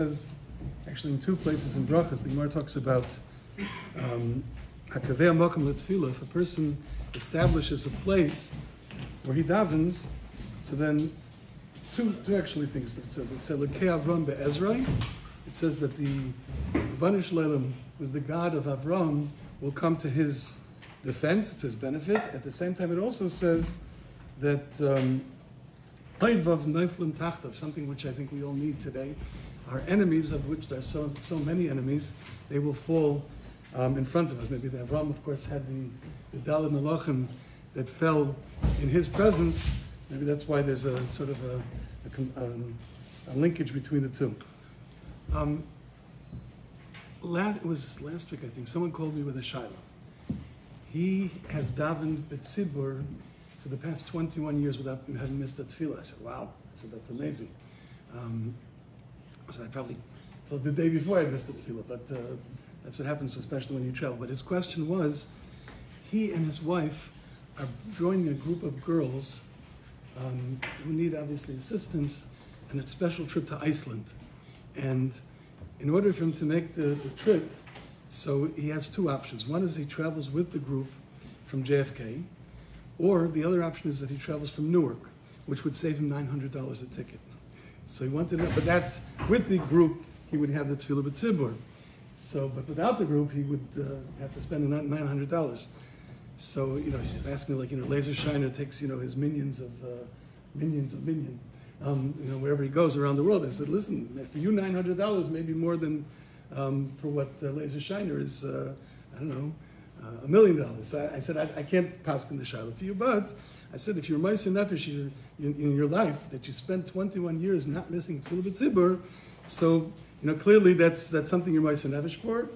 says, actually in two places in Brachas, the Gemara talks about Hakavei Makom L'Tefillah. If a person establishes a place where he davens, so then two actually things that it says. It says Lekei Avram be'Ezrai. It says that the Rebbeinu Shalom, who's the God of Avram, will come to his defense, to his benefit. At the same time, it also says that Oivav Neiflim Tachtav, something which I think we all need today. Our enemies, of which there are so many enemies, they will fall in front of us. Maybe the Avram, of course, had the Daled Melachim that fell in his presence. Maybe that's why there's a sort of a linkage between the two. It was last week, I think, someone called me with a shaila. He has davened b'tzibur for the past 21 years without having missed a tefillah. I said, wow. I said, that's amazing. So I probably told the day before I missed a tefillah, but that's what happens, especially when you travel. But his question was, he and his wife are joining a group of girls who need, obviously, assistance and a special trip to Iceland. And in order for him to make the trip, so he has two options. One is he travels with the group from JFK, or the other option is that he travels from Newark, which would save him $900 a ticket. So he wanted to know, but that, with the group, he would have the Tefillah B'Tzibur. So, but without the group, he would have to spend $900. So, he's asking me, Laser Shiner takes, his minions of minion, wherever he goes around the world. I said, listen, for you $900, maybe more than for what Laser Shiner is, $1 million. So I said, I can't pass in the shiloh for you, but I said, if you're Ma'aser Nefesh in your life, that you spent 21 years not missing Tefillah B'Tzibur, so, clearly that's something you're Ma'aser Nefesh for.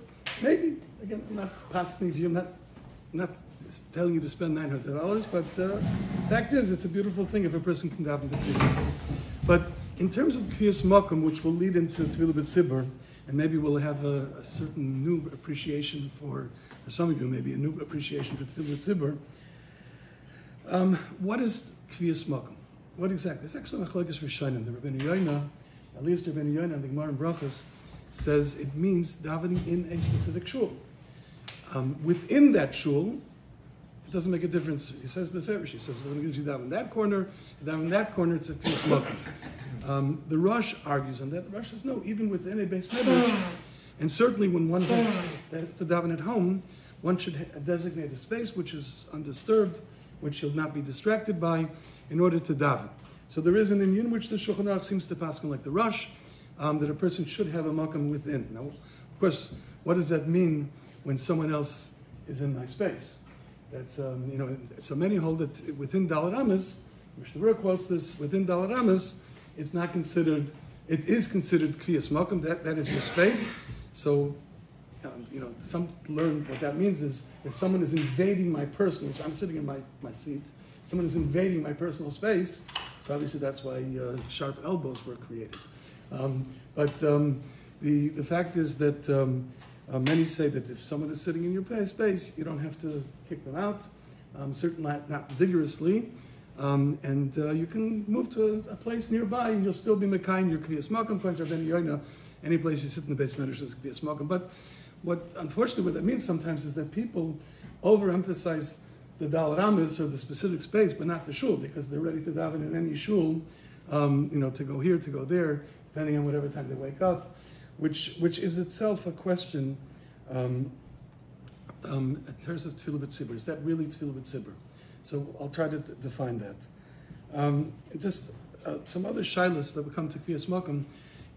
Maybe, again, I'm not passing for you, I'm not telling you to spend $900, but fact is, it's a beautiful thing if a person can daven B'Tzibur. But in terms of Kfiyas Makom, which will lead into Tefillah B'Tzibur, and maybe we'll have a certain new appreciation for some of you, maybe a new appreciation for Tefillah B'Tzibur. What is Kfiyas Makom? What exactly? It's actually Machlokes Rishonim. The Rabbi Yoina, at least Rabbi Yoina, the Gemara in Brachos, says it means davening in a specific shul. Within that shul, it doesn't make a difference. He says beferish. He says, "Let me give you daven in that corner. Daven in that corner. It's a Kfiyas Makom." The Rosh argues on that. The Rosh says no, even within a base medrash, and certainly when one has to daven at home, one should designate a space which is undisturbed, which you'll not be distracted by, in order to daven. So there is an inyan which the Shulchan Aruch seems to pass on like the Rosh, that a person should have a makom within. Now, of course, what does that mean when someone else is in my space? That's so many hold that within Daled Amos, Mishnah Berurah quotes this, within Daled Amos, it is considered Kfiyas Makom, that is your space. So, some learn what that means is if someone is invading my personal space, I'm sitting in my seat, someone is invading my personal space, so obviously that's why sharp elbows were created. But the fact is that many say that if someone is sitting in your space, you don't have to kick them out, certainly not vigorously, and you can move to a place nearby and you'll still be mekayim your Kfiyas Makom, points Rabbi Yoina, any place you sit in the base medrash is Kfiyas Makom. But unfortunately what that means sometimes is that people overemphasize the Daled Amos or the specific space, but not the shul, because they're ready to daven in any shul, to go here, to go there, depending on whatever time they wake up, which is itself a question in terms of Tefillah B'Tzibur. Is that really Tefillah B'Tzibur? So I'll try to define that. Just some other shilas that will come to Kfiyas Makom.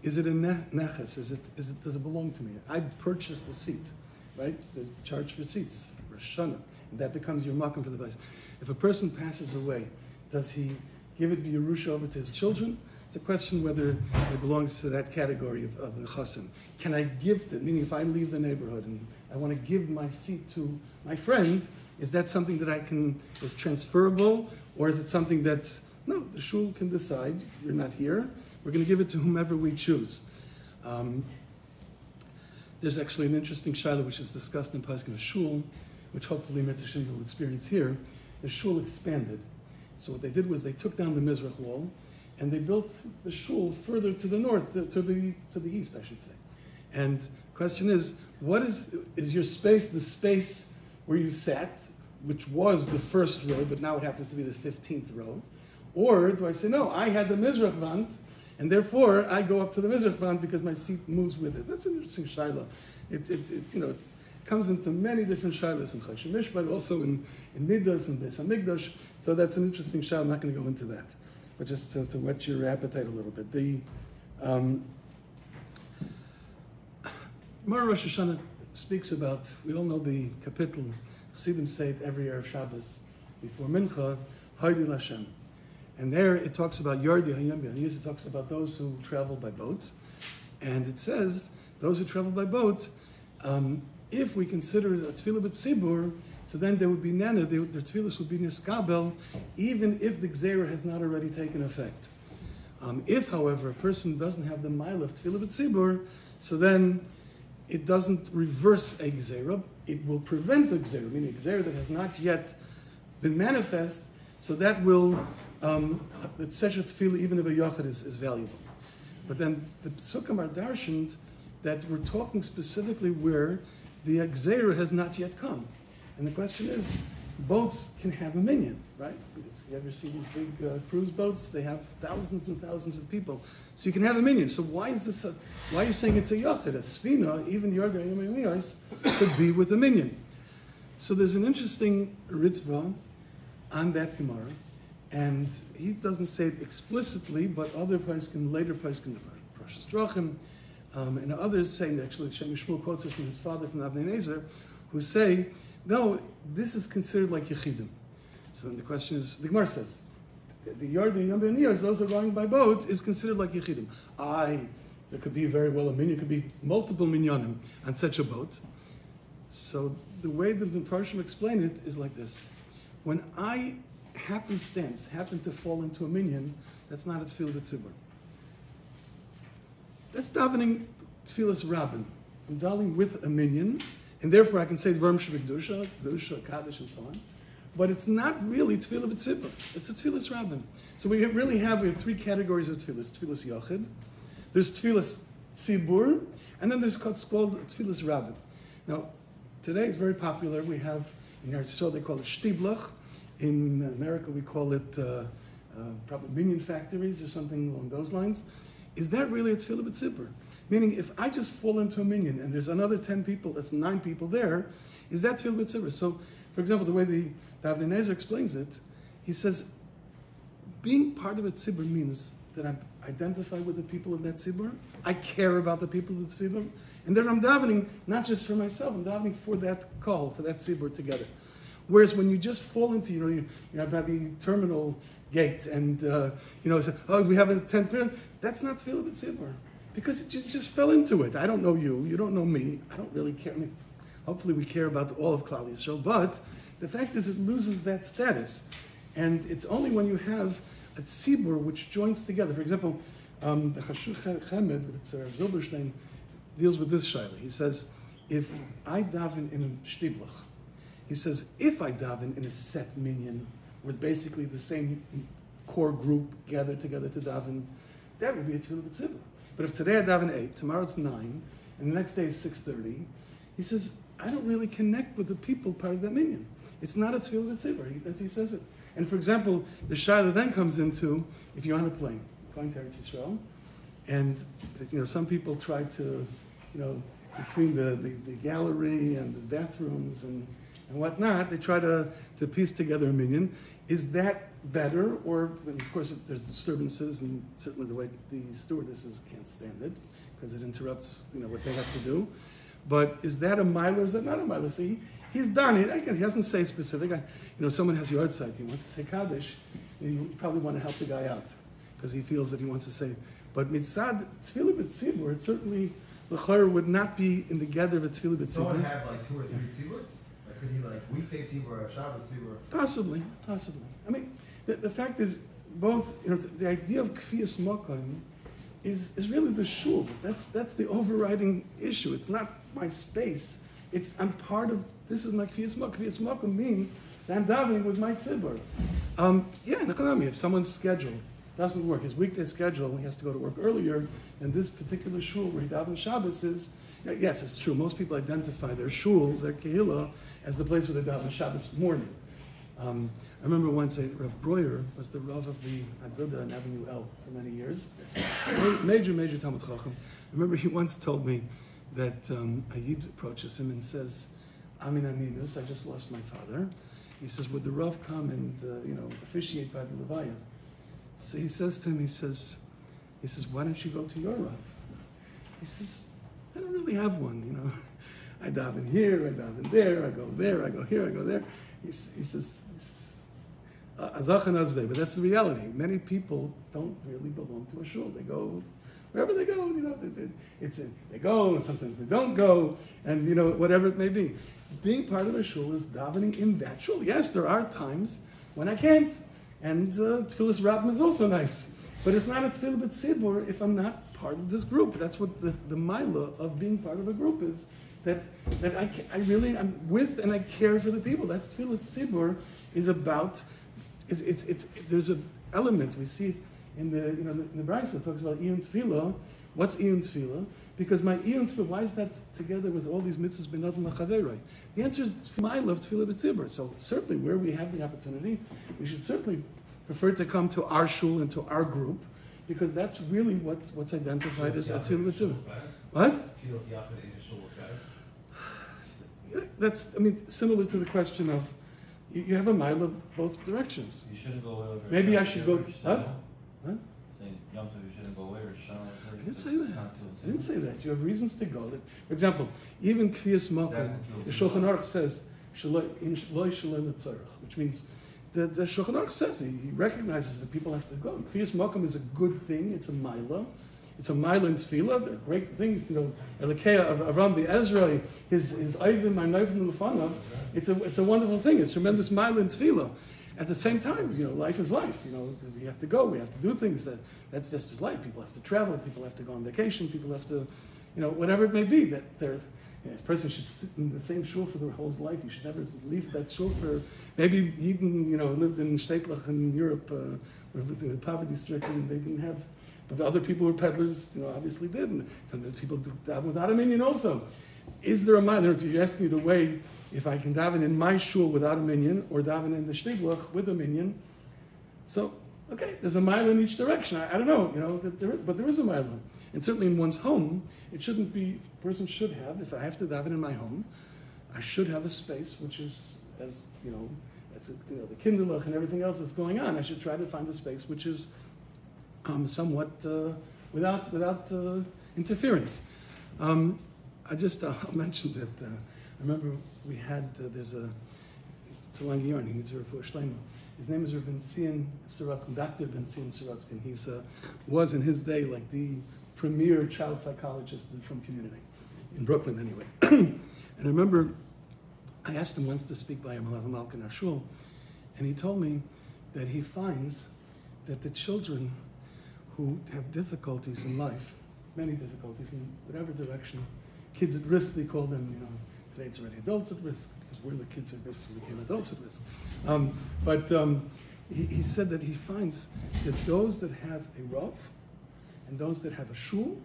Is it a neches? Does it belong to me? I purchased the seat, right? So charge for seats, Rosh Hashanah, and that becomes your makom for the place. If a person passes away, does he give it Yerusha over to his children? It's a question whether it belongs to that category of nechasim. Can I gift it? Meaning, if I leave the neighborhood and I want to give my seat to my friend, is that something that is transferable, or is it something that no, the shul can decide? You're not here. We're going to give it to whomever we choose. There's actually an interesting shaila which is discussed in Paskin Shul, which hopefully Mitzvah will experience here. The shul expanded. So what they did was they took down the Mizrach wall, and they built the shul further to the north, to the east, I should say. And the question is, what is your space the space where you sat, which was the first row, but now it happens to be the 15th row? Or do I say, no, I had the Mizrach Wand, and therefore I go up to the Mizrach Wand because my seat moves with it? That's an interesting shaila. It comes into many different shailas in Choshen Mishpat, also in Midas and Beis Hamikdash. So that's an interesting shaila. I'm not going to go into that, but just to whet your appetite a little bit. The Moreh Rosh Hashanah speaks about, we all know the kapitel, Chassidim say it every Erev Shabbos before Mincha, Hardi Lashem. And there it talks about Yardi Hayom B'Yaniz, it talks about those who travel by boat. And it says, those who travel by boat, if we consider a tefillah b'tzibur, so then there would be nana, their tefillahs would be niskabel, even if the gzeira has not already taken effect. If, however, a person doesn't have the mile of tefillah b'tzibur, so then it doesn't reverse a gzeira, it will prevent a gzeira, meaning a gzeira that has not yet been manifest, so that will, the tzeshet tefillah, even if a yachid is valuable. But then the Psukim are darshaned that we're talking specifically where the gzeira has not yet come. And the question is, boats can have a minyan, right? You ever see these big cruise boats? They have thousands and thousands of people. So you can have a minyan. So why is this? Why are you saying it's a yachid? A sfina, even Yorda could be with a minyan. So there's an interesting ritva on that Gemara, and he doesn't say it explicitly, but other poskim, later poskim, Parshas Drachim, and others saying, actually, Shem Yishmuel quotes it from his father, from Rabbi Nachum, who say, no, this is considered like Yechidim. So then the question is, the Gemara says, the Yardi Yom B'Niyos, those who are going by boat, is considered like Yechidim. There could be very well a minyan, could be multiple minyanim on such a boat. So the way that the Parshim explain it is like this. When I happen to fall into a minyan, that's not a tefillah b'tzibur. That's davening tefillas rabbin. I'm davening with a minyan, and therefore I can say dvarim shebekdusha, kedusha, kaddish, and so on. But it's not really tefillah b'tzibur. It's a tefillas rabbin. So we have three categories of tefillas. Tefillas yachid, there's tefillas tzibur, and then there's what's called tefillas rabbin. Now, today it's very popular. We have, in Eretz Yisrael they call it shtiblach. In America we call it probably minyan factories or something along those lines. Is that really a tefillah b'tzibur? Meaning, if I just fall into a minyan and there's another 10 people, that's 9 people there, is that tefillah b'tzibur? So, for example, the way the Rabbi Nachum explains it, he says, being part of a tzibur means that I identify with the people of that tzibur, I care about the people of the tzibur, and then I'm davening not just for myself, I'm davening for that call, for that tzibur together. Whereas when you just fall into, you're at the terminal gate and, say, oh, we have a 10 that's not tefillah b'tzibur. Because you just fell into it. I don't know you, you don't know me, I don't really care. I mean, hopefully we care about all of Klal Yisrael, but the fact is it loses that status. And it's only when you have a tzibur which joins together. For example, the Chashuch Chemed, with Zilberstein, deals with this shaila. He says, if I daven in a shtiblach, he says, if I daven in a set minyan, with basically the same core group gathered together to daven, that would be a tefillah b'tzibur. But if today I daven 8, tomorrow it's 9, and the next day is 6:30, he says, I don't really connect with the people part of that minyan. It's not a tefillah b'tzibur. He says it. And for example, the shaila then comes into, if you're on a plane, going to Eretz Yisrael, and some people try to, between the gallery and the bathrooms and whatnot, they try to piece together a minyan. Is that better? Or, of course, if there's disturbances, and certainly the way the stewardesses can't stand it, because it interrupts, what they have to do. But is that a mile or is that not a mile? See, he's done it. Again, he doesn't say specific. Someone has yard site, he wants to say Kaddish, you probably want to help the guy out, because he feels that he wants to say. But mitzad tefillah b'tzibur, it certainly, l'chayr would not be in the gather of a tefillah b'tzibur. Someone have 2 or 3 tziburs? Could he weekday tzibur or Shabbos tzibur? Possibly. I mean, the fact is, both, the idea of kfiyas makom is really the shul. That's the overriding issue. It's not my space. I'm part of, this is my kfiyas makom. Kfiyas makom means that I'm davening with my tzibur. In economy, if someone's schedule doesn't work. His weekday schedule, he has to go to work earlier, and this particular shul where he davens Shabbos is, yes, it's true. Most people identify their shul, their kehillah, as the place where they daven Shabbos morning. I remember once Rav Breuer was the Rav of the Aguda on Avenue L for many years. Major Talmud Chacham. I remember he once told me that a Yid approaches him and says, Amin Aminus, I just lost my father. He says, would the Rav come and officiate by the Levaya? So he says to him, he says, why don't you go to your Rav? He says, I don't really have one, I daven here, I daven there, I go there, I go here, I go there. He says, Azach and Azveh, but that's the reality. Many people don't really belong to a shul. They go wherever they go, they go, and sometimes they don't go, and whatever it may be. Being part of a shul is davening in that shul. Yes, there are times when I can't, and Tfilas Rabbim is also nice, but it's not a Tfilah B'tzibur if I'm not part of this group. That's what the milah of being part of a group is. That I'm with and I care for the people. That's Tfilas Tzibur is about. There's an element we see in the Brisa. It talks about Iyun Tefillah. What's Iyun Tefillah? Because my Iyun Tefillah, why is that together with all these mitzvahs benadon lachaveroi? The answer is I love Tefillah b'tzibur. So certainly where we have the opportunity, we should certainly prefer to come to our shul and to our group, because that's really what's identified as Tefillah b'tzibur. What? That's similar to the question of you have a mile of both directions. You shouldn't go away. Maybe I should go to what? Saying Yom Tov, you shouldn't go away or Shana. I didn't say that. I didn't say that. You have reasons to go. For example, even Kfiyas Makom, the Shulchan Aruch says which means the Shulchan Aruch says he recognizes that people have to go. Kfiyas Makom is a good thing. It's a milah. It's a mile in tefillah. There are great things, Elikeya of Rabbi Ezra, his Ayvim, my Neivim Lufanav. It's a wonderful thing. It's tremendous mile in tefillah. At the same time, life is life. We have to go. We have to do things. That's just life. People have to travel. People have to go on vacation. People have to, whatever it may be. That this person should sit in the same shul for their whole life. You should never leave that shul for. Maybe Yidden, lived in Shtetlach in Europe, where they were poverty-stricken. They didn't have. But other people who were peddlers, obviously did. And sometimes people do daven without a minyan also. Is there a minyan? You asked me the way, if I can daven in my shul without a minyan, or daven in the shtiglach with a minyan. So, okay, there's a mile in each direction. I don't know, but there is a mile. And certainly in one's home, it shouldn't be, a person should have, if I have to daven in my home, I should have a space which is, as the kinderlach and everything else that's going on. I should try to find a space which is somewhat without interference. I'll mention that I remember we had it's a long yarn. He needs a refuah shleima. His name is Rabbi Nachum Rabinowitz, Dr. Ben Zion Sorotsky. He was in his day like the premier child psychologist from community in Brooklyn, anyway. And I remember I asked him once to speak by Malav Malka in our shul, and he told me that he finds that the children who have difficulties in life, many difficulties in whatever direction, kids at risk, they call them, today it's already adults at risk, because we're the kids at risk, so we became adults at risk. He said that he finds that those that have a Rav and those that have a shul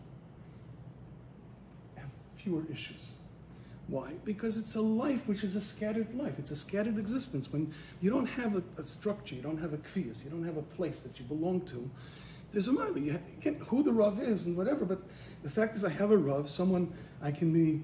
have fewer issues. Why? Because it's a life which is a scattered life. It's a scattered existence. When you don't have a structure, you don't have a kfiyas, you don't have a place that you belong to, there's a mile. You can't, who the Rav is and whatever, but the fact is I have a Rav, someone I can be,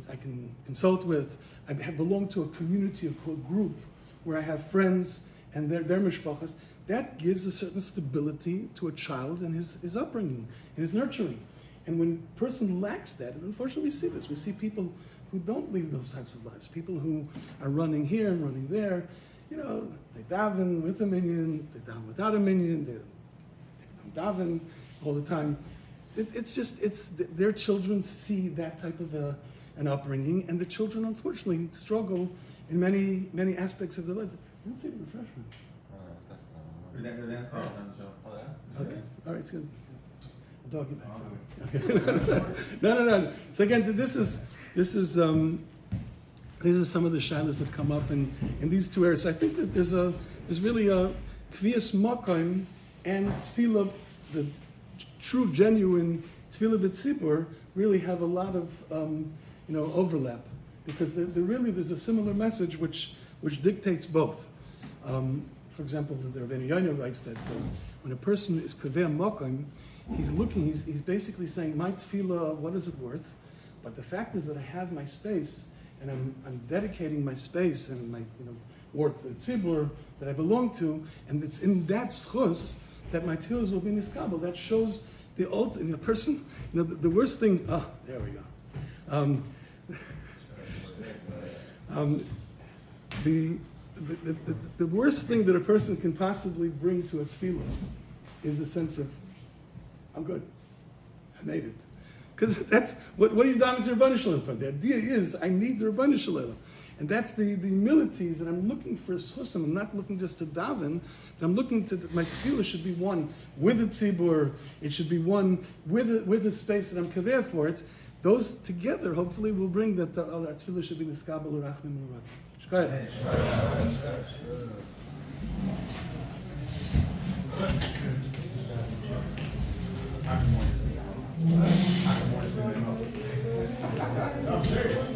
I can consult with. I belong to a community, a group where I have friends and their mishpachas. That gives a certain stability to a child and his upbringing and his nurturing. And when a person lacks that, and unfortunately we see this, we see people who don't lead those types of lives, people who are running here and running there, they daven with a minyan, they daven without a minyan, they don't daven all the time. Their children see that type of an upbringing, and the children unfortunately struggle in many aspects of their lives. Let's see the refreshments. Okay, all right, it's good. I'll talk you back. No. So again, this is some of the shilas that come up in these two areas. So I think that there's really a kviyas makom and tefillah, the true, genuine tefillah b'tzibur, really have a lot of overlap, because there's a similar message which dictates both. For example, the Rabbi Nachum writes that when a person is kaveh mokim, he's basically saying, my tefillah, what is it worth? But the fact is that I have my space, and I'm dedicating my space and my or the tzibur that I belong to, and it's in that schus that my tefillah will be niskabel. That shows the in a person. The worst thing. There we go. The worst thing that a person can possibly bring to a tefillah is a sense of, I'm good, I made it. Because that's, what are you davening to Rebbeinu Shalom for? The idea is, I need the Rebbeinu Shalom. And that's the humility that I'm looking for susim. I'm not looking just to daven, but I'm looking to, my tefillah should be one with a tzibur, it should be one with a space that I'm kaveh for it. Those together, hopefully, will bring that our tefillah should be niskabel urachmim uratzim. Go ahead. I'm serious.